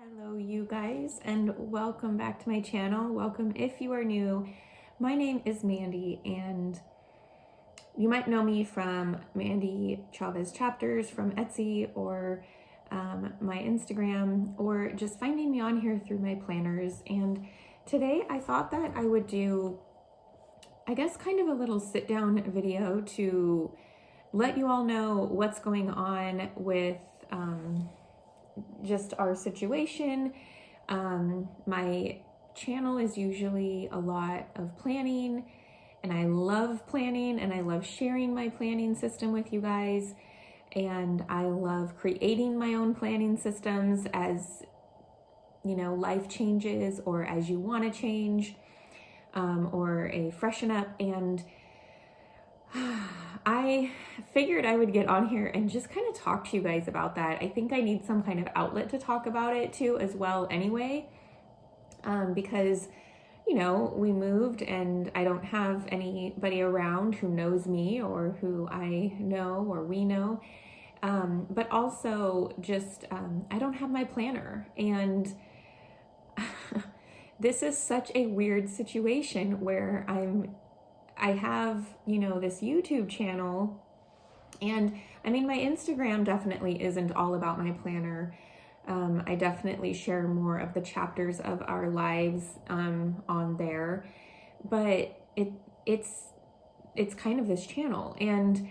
Hello you guys, and welcome back to my channel. Welcome if you are new. My name is Mandy, and you might know me from Mandy Chavez Chapters from Etsy, or my Instagram, or just finding me on here through my planners. And today I thought that I would do, I guess, kind of a little sit down video to let you all know what's going on with just our situation. My channel is usually a lot of planning, and I love planning, and I love sharing my planning system with you guys, and I love creating my own planning systems as, you know, life changes or as you want to change, or a freshen up. And I figured I would get on here and just kind of talk to you guys about that. I think I need some kind of outlet to talk about it too as well anyway, because, you know, we moved and I don't have anybody around who knows me or who I know or we know, but also just I don't have my planner. And this is such a weird situation where I have, you know, this YouTube channel, and I mean, my Instagram definitely isn't all about my planner. I definitely share more of the chapters of our lives on there, but it's kind of this channel. And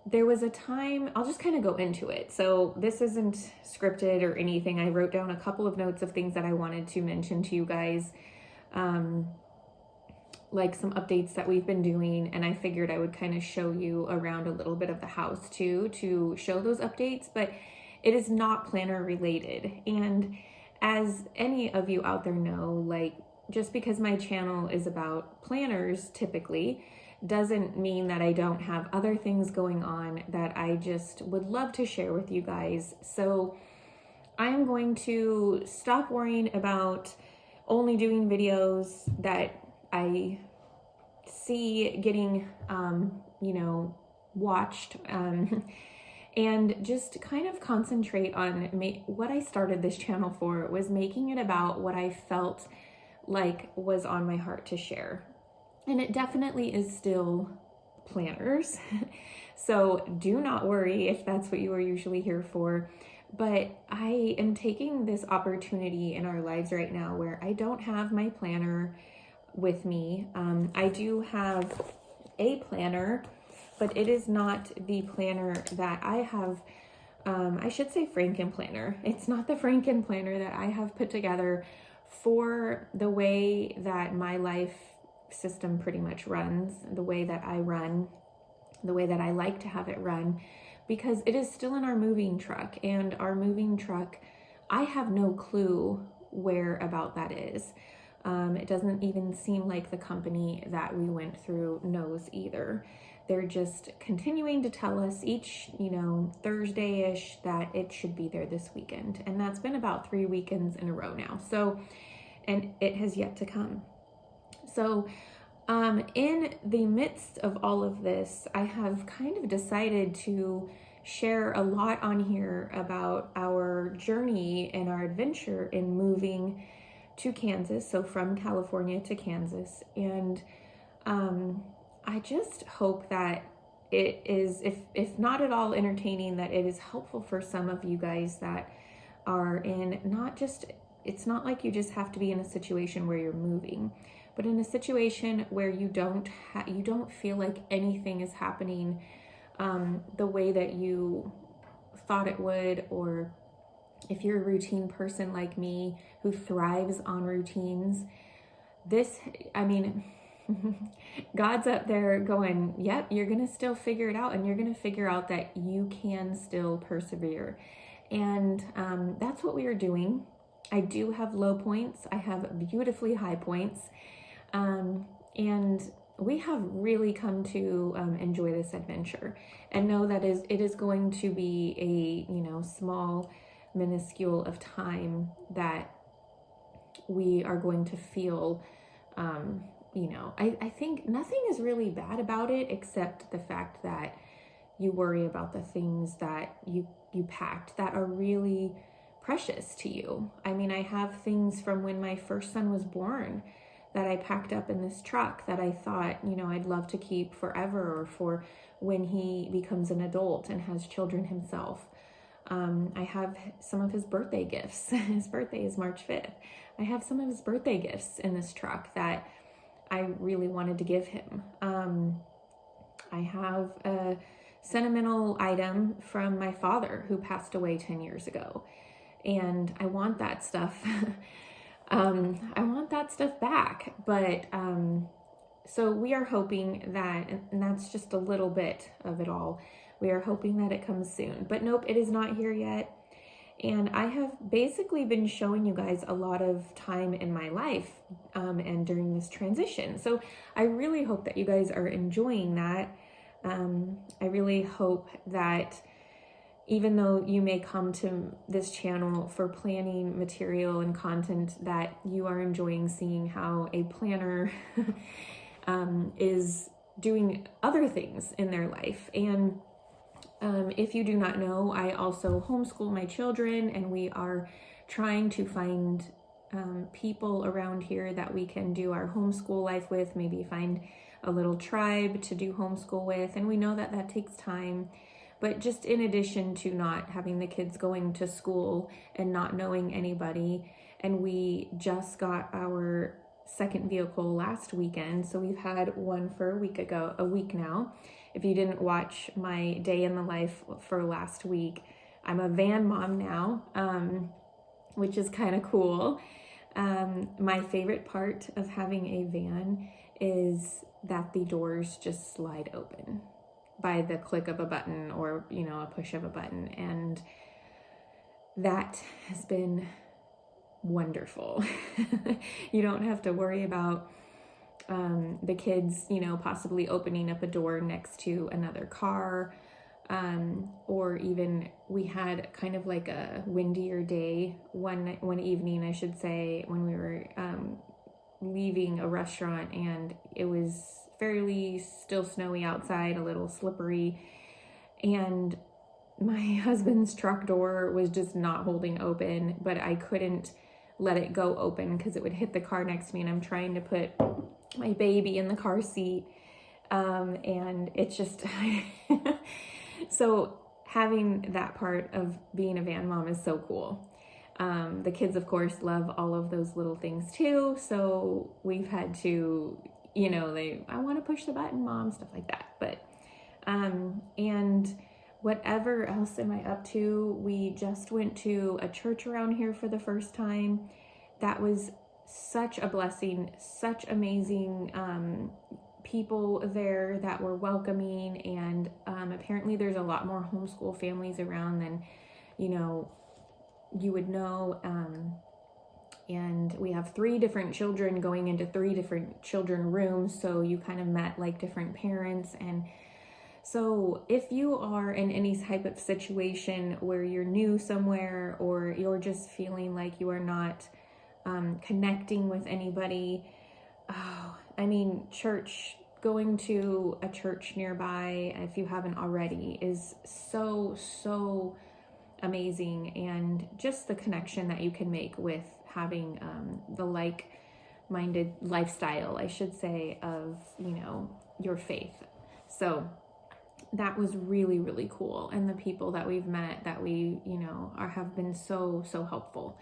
there was a time, I'll just kind of go into it. So this isn't scripted or anything. I wrote down a couple of notes of things that I wanted to mention to you guys. Like some updates that we've been doing, and I figured I would kind of show you around a little bit of the house too to show those updates, but it is not planner related. And as any of you out there know, like, just because my channel is about planners typically doesn't mean that I don't have other things going on that I just would love to share with you guys. So I am going to stop worrying about only doing videos that I see getting, you know, watched, and just kind of concentrate on what I started this channel for, was making it about what I felt like was on my heart to share. And it definitely is still planners. So do not worry if that's what you are usually here for. But I am taking this opportunity in our lives right now where I don't have my planner with me. I do have a planner, but it is not the planner that I have. I should say Frankenplanner. It's not the Frankenplanner that I have put together for the way that my life system pretty much runs, the way that I run, the way that I like to have it run, because it is still in our moving truck, and our moving truck, I have no clue where about that is. It doesn't even seem like the company that we went through knows either. They're just continuing to tell us each, you know, Thursday-ish that it should be there this weekend. And that's been about 3 weekends in a row now. So, and it has yet to come. So, in the midst of all of this, I have kind of decided to share a lot on here about our journey and our adventure in moving to Kansas, so from California to Kansas. And I just hope that it is, if not at all entertaining, that it is helpful for some of you guys that are in it's not like you just have to be in a situation where you're moving, but in a situation where you don't feel like anything is happening the way that you thought it would, or if you're a routine person like me who thrives on routines, I mean, God's up there going, yep, you're going to still figure it out, and you're going to figure out that you can still persevere. And that's what we are doing. I do have low points. I have beautifully high points. And we have really come to enjoy this adventure, and know that it is going to be a, you know, small, minuscule of time that we are going to feel, you know, I think nothing is really bad about it, except the fact that you worry about the things that you packed that are really precious to you. I mean, I have things from when my first son was born that I packed up in this truck that I thought, I'd love to keep forever, or for when he becomes an adult and has children himself. I have some of his birthday gifts. His birthday is March 5th. I have some of his birthday gifts in this truck that I really wanted to give him. I have a sentimental item from my father who passed away 10 years ago. And I want that stuff. I want that stuff back. But so we are hoping that, and that's just a little bit of it all, we are hoping that it comes soon. But nope, it is not here yet. And I have basically been showing you guys a lot of time in my life and during this transition. So I really hope that you guys are enjoying that. I really hope that even though you may come to this channel for planning material and content, that you are enjoying seeing how a planner is doing other things in their life. And if you do not know, I also homeschool my children, and we are trying to find people around here that we can do our homeschool life with, maybe find a little tribe to do homeschool with. And we know that that takes time, but just in addition to not having the kids going to school and not knowing anybody, and we just got our second vehicle last weekend, so we've had one for a week now. If you didn't watch my day in the life for last week, I'm a van mom now, which is kind of cool. My favorite part of having a van is that the doors just slide open by the click of a button, or, a push of a button. And that has been wonderful. You don't have to worry about the kids, possibly opening up a door next to another car, or even we had kind of like a windier day one evening, I should say, when we were leaving a restaurant, and it was fairly still snowy outside, a little slippery, and my husband's truck door was just not holding open, but I couldn't let it go open because it would hit the car next to me, and I'm trying to put my baby in the car seat, and it's just so having that part of being a van mom is so cool. The kids, of course, love all of those little things too, so we've had to, I want to push the button, mom, stuff like that. But and whatever else am I up to? We just went to a church around here for the first time. That was such a blessing, such amazing people there that were welcoming, and apparently there's a lot more homeschool families around than you would know, and we have 3 different children going into 3 different children rooms, so you kind of met like different parents. And so if you are in any type of situation where you're new somewhere, or you're just feeling like you are not connecting with anybody, going to a church nearby, if you haven't already, is so amazing. And just the connection that you can make with having the like-minded lifestyle, I should say, of your faith. So that was really, really cool. And the people that we've met that we have been so helpful.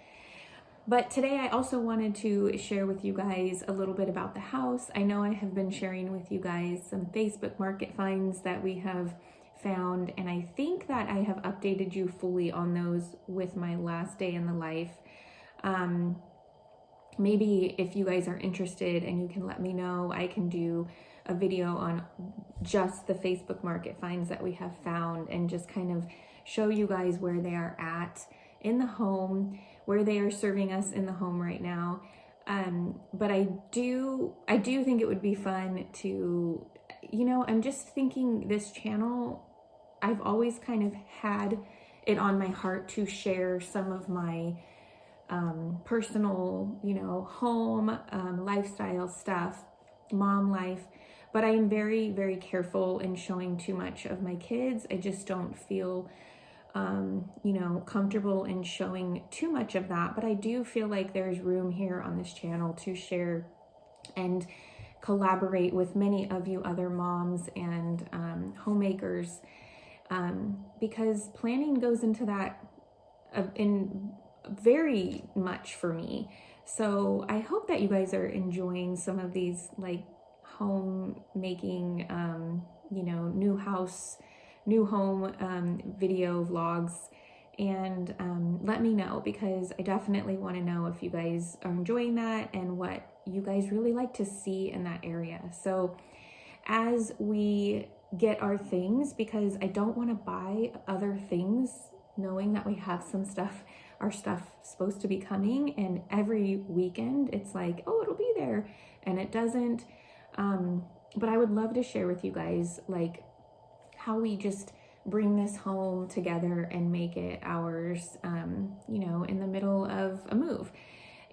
But today I also wanted to share with you guys a little bit about the house. I know I have been sharing with you guys some Facebook market finds that we have found, and I think that I have updated you fully on those with my last day in the life. Maybe if you guys are interested and you can let me know, I can do a video on just the Facebook market finds that we have found, and just kind of show you guys where they are at in the home, where they are serving us in the home right now. But I do think it would be fun to, I'm just thinking this channel, I've always kind of had it on my heart to share some of my personal, home, lifestyle stuff, mom life, but I am very, very careful in showing too much of my kids. I just don't feel comfortable in showing too much of that, but I do feel like there's room here on this channel to share and collaborate with many of you other moms and homemakers, because planning goes into that in very much for me. So I hope that you guys are enjoying some of these like homemaking, new home video vlogs, and let me know, because I definitely want to know if you guys are enjoying that and what you guys really like to see in that area. So as we get our things, because I don't want to buy other things knowing that we have our stuff supposed to be coming, and every weekend it's like, oh, it'll be there, and it doesn't. But I would love to share with you guys like how we just bring this home together and make it ours, in the middle of a move.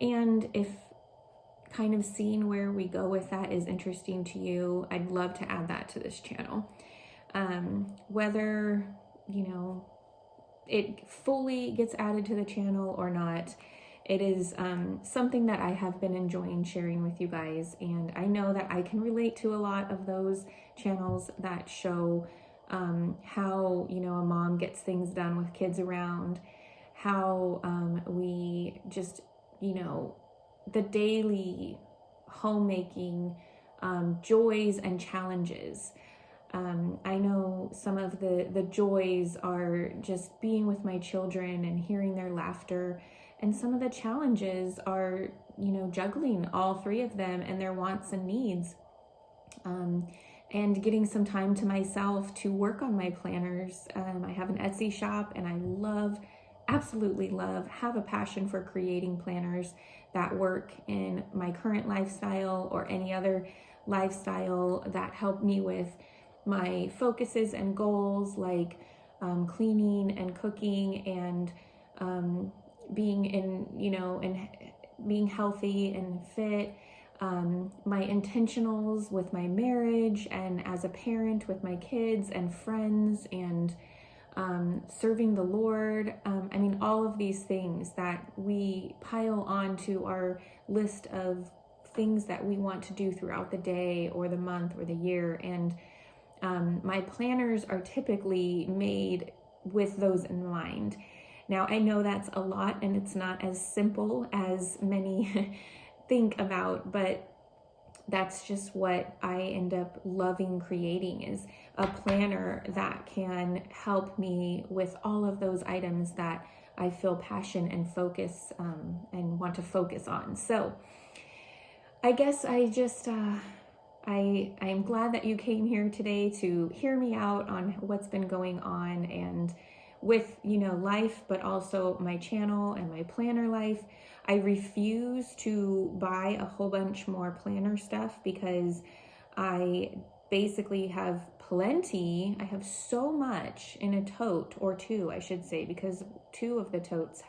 And if kind of seeing where we go with that is interesting to you, I'd love to add that to this channel. Whether, it fully gets added to the channel or not, it is something that I have been enjoying sharing with you guys. And I know that I can relate to a lot of those channels that show how, a mom gets things done with kids around, how we just, the daily homemaking joys and challenges. I know some of the joys are just being with my children and hearing their laughter, and some of the challenges are, juggling all three of them and their wants and needs, and getting some time to myself to work on my planners. I have an Etsy shop, and I absolutely have a passion for creating planners that work in my current lifestyle or any other lifestyle that help me with my focuses and goals, like cleaning and cooking and being and being healthy and fit, my intentionals with my marriage and as a parent with my kids and friends, and serving the Lord. All of these things that we pile onto our list of things that we want to do throughout the day or the month or the year. And my planners are typically made with those in mind. Now, I know that's a lot, and it's not as simple as many think about, but that's just what I end up loving creating, is a planner that can help me with all of those items that I feel passion and focus and want to focus on. So I guess I just I'm glad that you came here today to hear me out on what's been going on, and with life, but also my channel and my planner life. I refuse to buy a whole bunch more planner stuff, because I basically have plenty. I have so much in a tote, or two, I should say, because two of the totes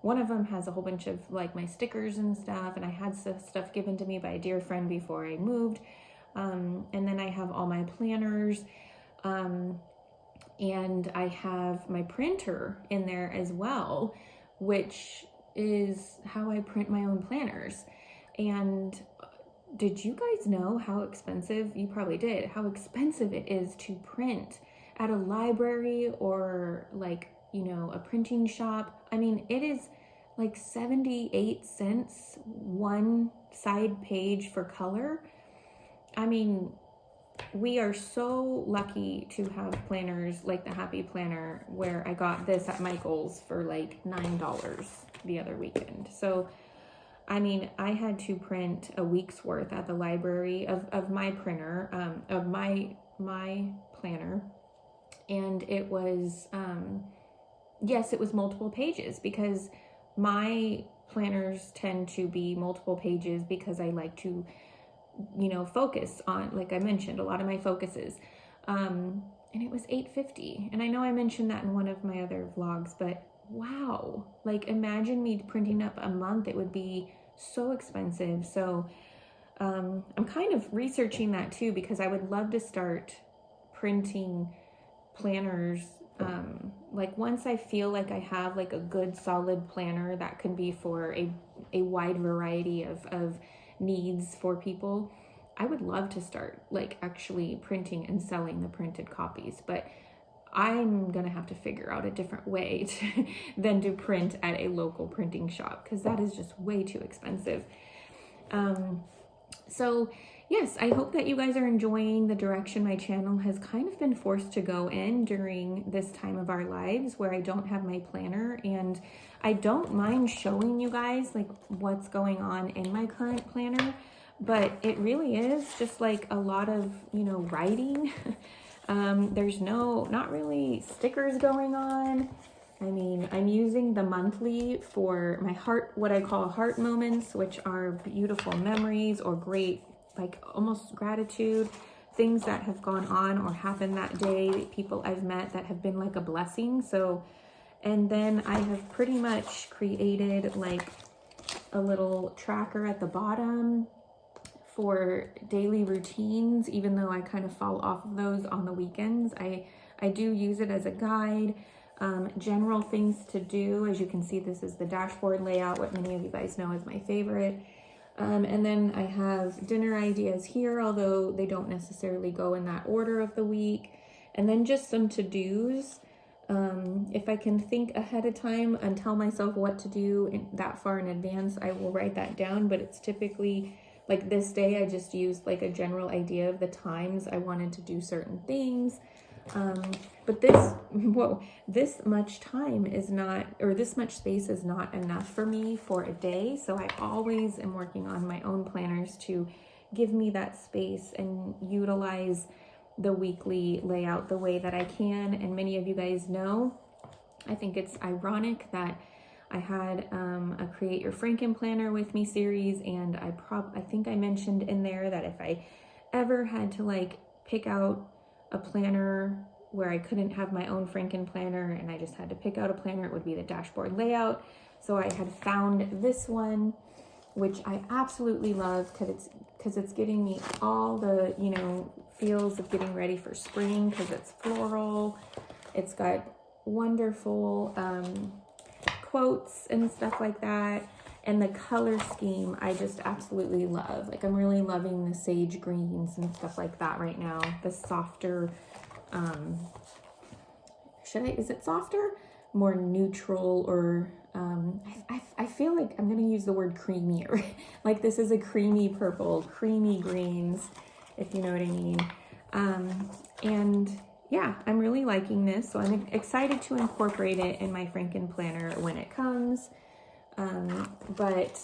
one of them has a whole bunch of like my stickers and stuff, and I had stuff given to me by a dear friend before I moved. And then I have all my planners, and I have my printer in there as well, which is how I print my own planners. And did you guys know how expensive, you probably did, how expensive it is to print at a library or like, a printing shop? It is like 78 cents one side page for color. We are so lucky to have planners like the Happy Planner, where I got this at Michael's for like $9 the other weekend. So, I had to print a week's worth at the library of my printer, of my planner. And it was, yes, it was multiple pages, because my planners tend to be multiple pages because I like to focus on, like I mentioned, a lot of my focuses. And it was $8.50. And I know I mentioned that in one of my other vlogs, but wow, like imagine me printing up a month, it would be so expensive. So I'm kind of researching that too, because I would love to start printing planners Like once I feel like I have like a good solid planner that can be for a wide variety of needs for people, I would love to start like actually printing and selling the printed copies, but I'm gonna have to figure out a different way than to print at a local printing shop, because that is just way too expensive. So yes, I hope that you guys are enjoying the direction my channel has kind of been forced to go in during this time of our lives where I don't have my planner, and I don't mind showing you guys like what's going on in my current planner, but it really is just like a lot of, writing. There's not really stickers going on. I mean, I'm using the monthly for my what I call heart moments, which are beautiful memories or great, like almost gratitude, things that have gone on or happened that day, people I've met that have been like a blessing. So, and then I have pretty much created like a little tracker at the bottom for daily routines, even though I kind of fall off of those on the weekends. I do use it as a guide. General things to do. As you can see, this is the dashboard layout, what many of you guys know is my favorite. And then I have dinner ideas here, although they don't necessarily go in that order of the week. And then just some to-dos. If I can think ahead of time and tell myself what to do that far in advance, I will write that down, but it's typically like this day, I just used like a general idea of the times I wanted to do certain things. But this much time is not, or this much space is not enough for me for a day. So I always am working on my own planners to give me that space and utilize the weekly layout the way that I can. And many of you guys know, I think it's ironic that I had a Create Your Frankenplanner with Me series, and I think I mentioned in there that if I ever had to like pick out a planner where I couldn't have my own Frankenplanner and I just had to pick out a planner, it would be the dashboard layout. So I had found this one, which I absolutely love because it's getting me all the, feels of getting ready for spring, because it's floral. It's got wonderful quotes and stuff like that. And the color scheme, I just absolutely love. Like, I'm really loving the sage greens and stuff like that right now. The softer, is it softer? More neutral, or, I feel like I'm going to use the word creamier. Like, this is a creamy purple, creamy greens, if you know what I mean. And yeah, I'm really liking this. So I'm excited to incorporate it in my Frankenplanner when it comes. But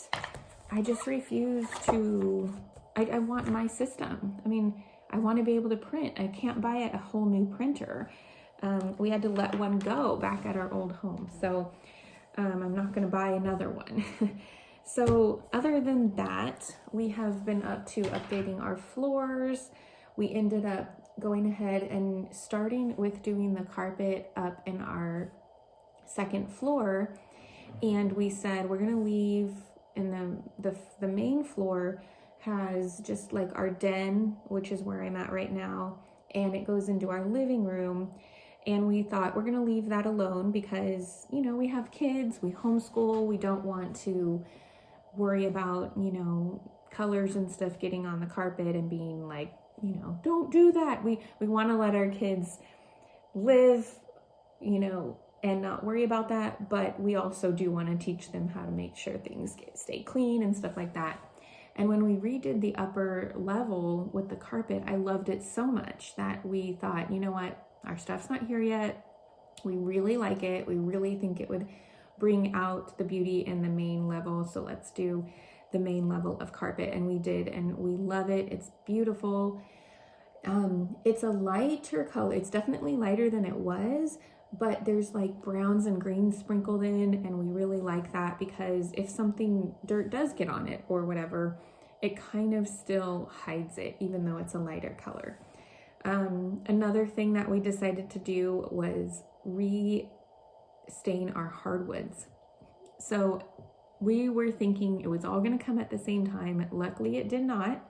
I just refuse to, I want my system. I mean, I want to be able to print. I can't buy a whole new printer. We had to let one go back at our old home. So I'm not going to buy another one. So other than that, we have been up to updating our floors. We ended up going ahead and starting with doing the carpet up in our second floor. And we said we're going to leave in the main floor has just like our den, which is where I'm at right now, and it goes into our living room. And we thought we're going to leave that alone because, we have kids, we homeschool, we don't want to worry about, colors and stuff getting on the carpet and being like, don't do that. We want to let our kids live, and not worry about that, but we also do want to teach them how to make sure things stay clean and stuff like that. And when we redid the upper level with the carpet, I loved it so much that we thought, you know what, our stuff's not here yet. We really like it. We really think it would bring out the beauty in the main level. So let's do the main level of carpet. And we did, and we love it. It's beautiful. It's a lighter color. It's definitely lighter than it was, but there's like browns and greens sprinkled in, and we really like that because if dirt does get on it or whatever, it kind of still hides it, even though it's a lighter color. Another thing that we decided to do was re-stain our hardwoods. So we were thinking it was all going to come at the same time. Luckily, it did not.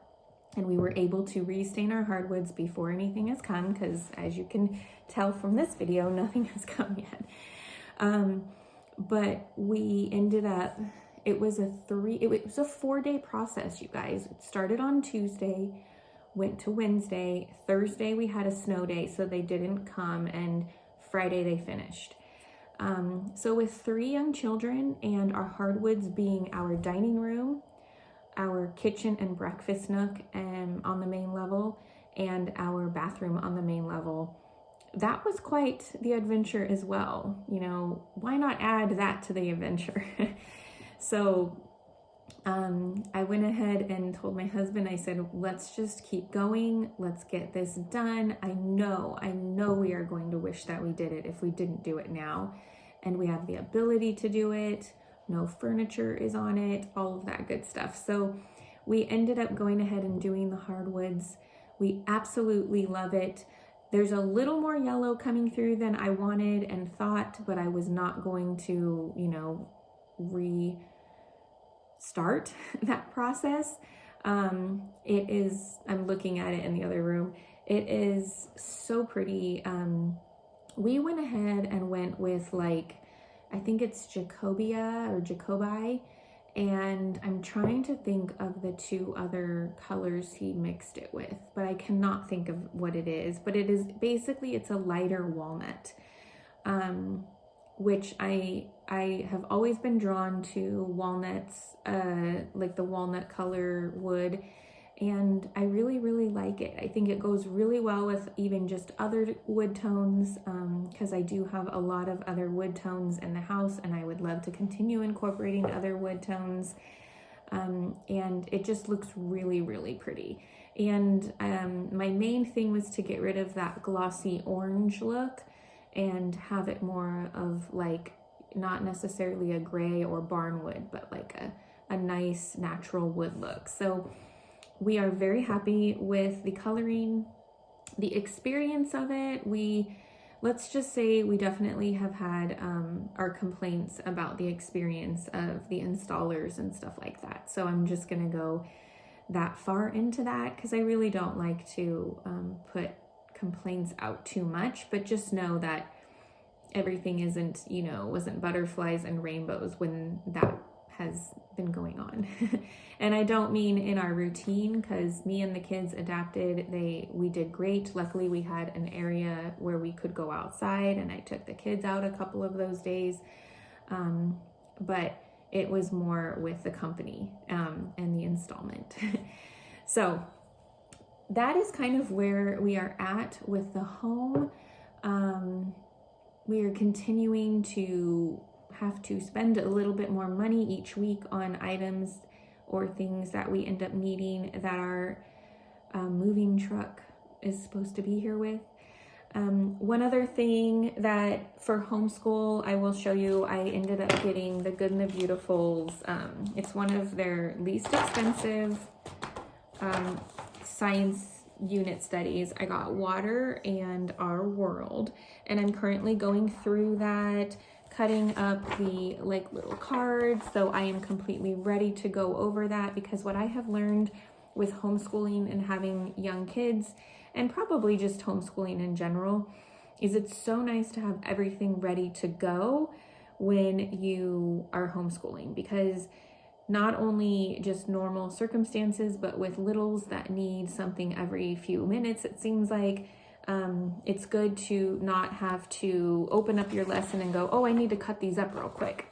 and we were able to restain our hardwoods before anything has come, because as you can tell from this video, nothing has come yet. But we ended up, it was a 4-day process, you guys. It started on Tuesday, went to Wednesday. Thursday we had a snow day, so they didn't come, and Friday they finished. So with 3 young children and our hardwoods being our dining room, our kitchen and breakfast nook on the main level, and our bathroom on the main level, that was quite the adventure as well. You know, why not add that to the adventure? So I went ahead and told my husband, I said, let's just keep going. Let's get this done. I know we are going to wish that we did it if we didn't do it now. And we have the ability to do it. No furniture is on it, all of that good stuff. So we ended up going ahead and doing the hardwoods. We absolutely love it. There's a little more yellow coming through than I wanted and thought, but I was not going to, you know, restart that process. It is, I'm looking at it in the other room. It is so pretty. We went ahead and went with, like, I think it's Jacobia or Jacobi, and I'm trying to think of the 2 other colors he mixed it with, but I cannot think of what it is. But it is basically, it's a lighter walnut, which I have always been drawn to walnuts, like the walnut color wood, and I really, really like it. I think it goes really well with even just other wood tones, because I do have a lot of other wood tones in the house, and I would love to continue incorporating other wood tones. And it just looks really, really pretty. And my main thing was to get rid of that glossy orange look and have it more of, like, not necessarily a gray or barnwood, but like a nice natural wood look. So we are very happy with the coloring, the experience of it. Let's just say we definitely have had our complaints about the experience of the installers and stuff like that. So I'm just gonna go that far into that, because I really don't like to put complaints out too much, but just know that everything wasn't butterflies and rainbows when that has been going on. And I don't mean in our routine, because me and the kids adapted. We did great. Luckily we had an area where we could go outside, and I took the kids out a couple of those days. But it was more with the company and the installment. So that is kind of where we are at with the home. We are continuing to have to spend a little bit more money each week on items or things that we end up needing that our moving truck is supposed to be here with. One other thing that for homeschool, I will show you, I ended up getting the Good and the Beautifuls. It's one of their least expensive science unit studies. I got Water and Our World, and I'm currently going through that, cutting up the little cards, so I am completely ready to go over that, because what I have learned with homeschooling and having young kids, and probably just homeschooling in general, is it's so nice to have everything ready to go when you are homeschooling, because not only just normal circumstances, but with littles that need something every few minutes, it seems like, it's good to not have to open up your lesson and go, oh, I need to cut these up real quick.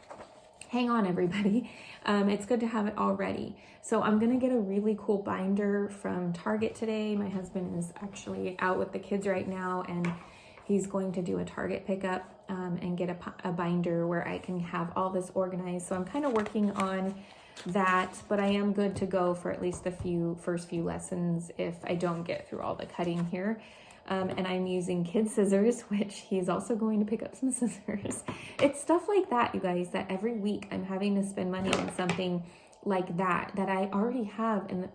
Hang on, everybody. It's good to have it all ready. So I'm gonna get a really cool binder from Target today. My husband is actually out with the kids right now, and he's going to do a Target pickup and get a binder where I can have all this organized. So I'm kind of working on that, but I am good to go for at least the first few lessons if I don't get through all the cutting here. And I'm using kid scissors, which he's also going to pick up some scissors. It's stuff like that, you guys, that every week I'm having to spend money on something like that I already have in the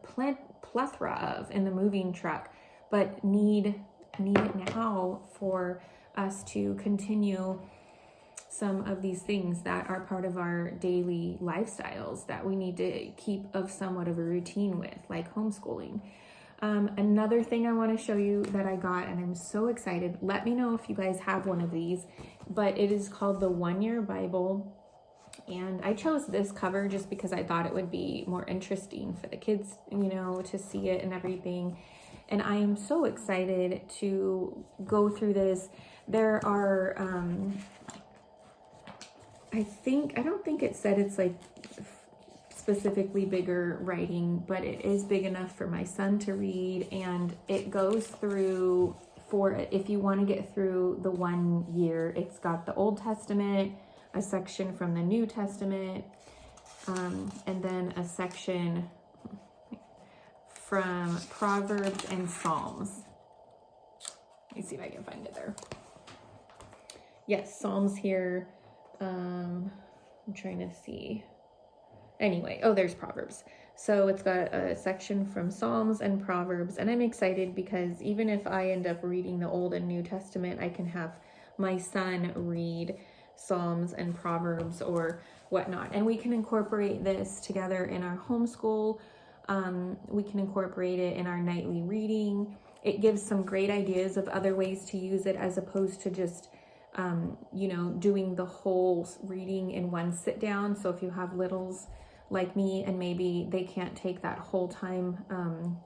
plethora of in the moving truck, but need it now for us to continue some of these things that are part of our daily lifestyles that we need to keep of somewhat of a routine with, like homeschooling. Another thing I want to show you that I got, and I'm so excited. Let me know if you guys have one of these, but it is called the 1 Year Bible. And I chose this cover just because I thought it would be more interesting for the kids, to see it and everything. And I am so excited to go through this. There are, I don't think it said it's like specifically bigger writing, but it is big enough for my son to read, and it goes through, for if you want to get through the 1 year, it's got the Old Testament, a section from the New Testament, and then a section from Proverbs and Psalms. Let me see if I can find it there. Yes, Psalms here. I'm trying to see. Anyway, there's Proverbs. So it's got a section from Psalms and Proverbs, and I'm excited because even if I end up reading the Old and New Testament, I can have my son read Psalms and Proverbs or whatnot. And we can incorporate this together in our homeschool. We can incorporate it in our nightly reading. It gives some great ideas of other ways to use it as opposed to just doing the whole reading in one sit down. So if you have littles like me and maybe they can't take that whole time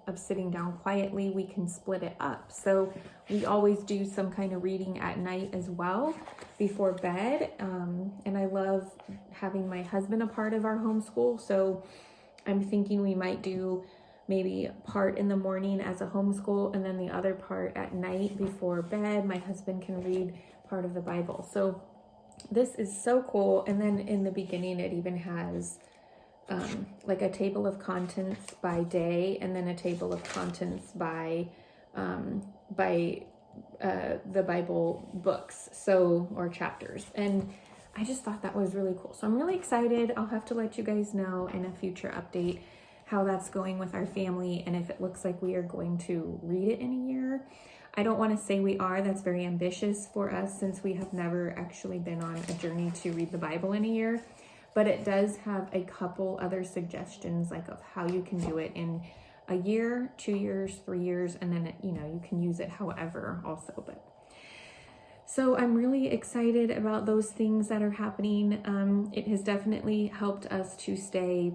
of sitting down quietly, we can split it up. So we always do some kind of reading at night as well before bed. And I love having my husband a part of our homeschool. So I'm thinking we might do maybe part in the morning as a homeschool and then the other part at night before bed. My husband can read part of the Bible. So this is so cool. And then in the beginning, it even has like a table of contents by day, and then a table of contents by the Bible books, or chapters. And I just thought that was really cool. So I'm really excited. I'll have to let you guys know in a future update how that's going with our family and if it looks like we are going to read it in a year. I don't want to say we are. That's very ambitious for us since we have never actually been on a journey to read the Bible in a year. But it does have a couple other suggestions like of how you can do it in a year, 2 years, 3 years, and then you can use it however also. But so I'm really excited about those things that are happening. It has definitely helped us to stay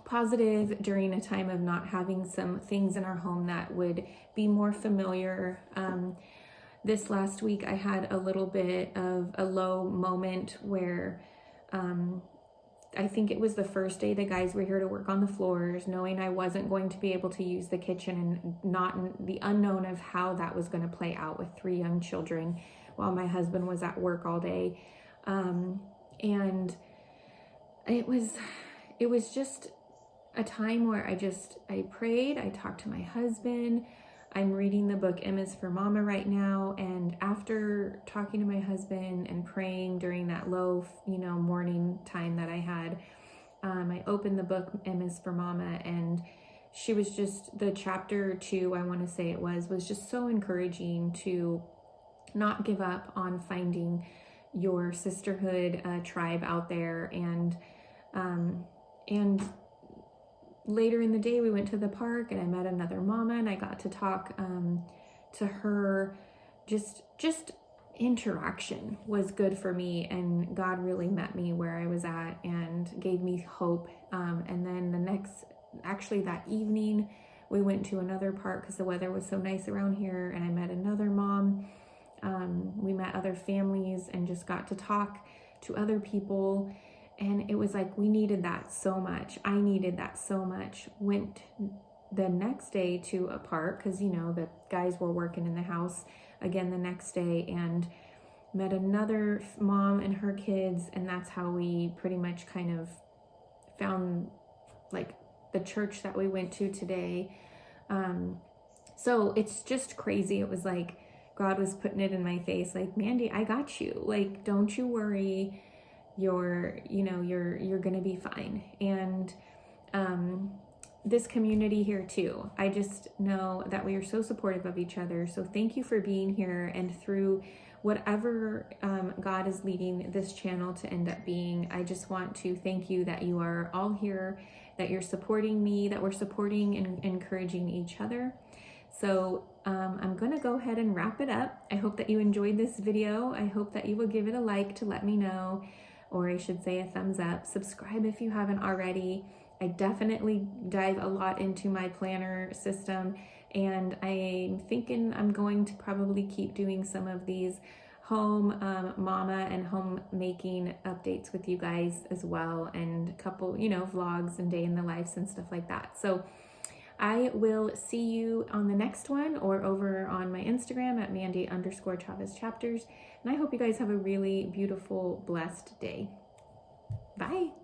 positive during a time of not having some things in our home that would be more familiar. This last week I had a little bit of a low moment where I think it was the first day the guys were here to work on the floors, knowing I wasn't going to be able to use the kitchen and not the unknown of how that was going to play out with 3 young children while my husband was at work all day. And it was just a time where I prayed, I talked to my husband. I'm reading the book M is for Mama right now. And after talking to my husband and praying during that low, morning time that I had, I opened the book M is for Mama, and she was just, the chapter 2, I want to say it was just so encouraging to not give up on finding your sisterhood tribe out there. And later in the day, we went to the park and I met another mama and I got to talk to her. Just interaction was good for me, and God really met me where I was at and gave me hope. And then that evening, we went to another park because the weather was so nice around here, and I met another mom. We met other families and just got to talk to other people. And it was like, we needed that so much. I needed that so much. Went the next day to a park because, the guys were working in the house again the next day, and met another mom and her kids. And that's how we pretty much kind of found like the church that we went to today. So it's just crazy. It was like God was putting it in my face, like, Mandy, I got you. Like, don't you worry. You're going to be fine. And this community here too, I just know that we are so supportive of each other. So thank you for being here, and through whatever God is leading this channel to end up being, I just want to thank you that you are all here, that you're supporting me, that we're supporting and encouraging each other. So I'm gonna go ahead and wrap it up. I hope that you enjoyed this video. I hope that you will give it a like to let me know, or I should say a thumbs up. Subscribe if you haven't already. I definitely dive a lot into my planner system, and I'm thinking I'm going to probably keep doing some of these home mama and homemaking updates with you guys as well, and a couple, vlogs and day in the lives and stuff like that. So I will see you on the next one or over on my Instagram at Mandy_Chavez Chapters. And I hope you guys have a really beautiful, blessed day. Bye.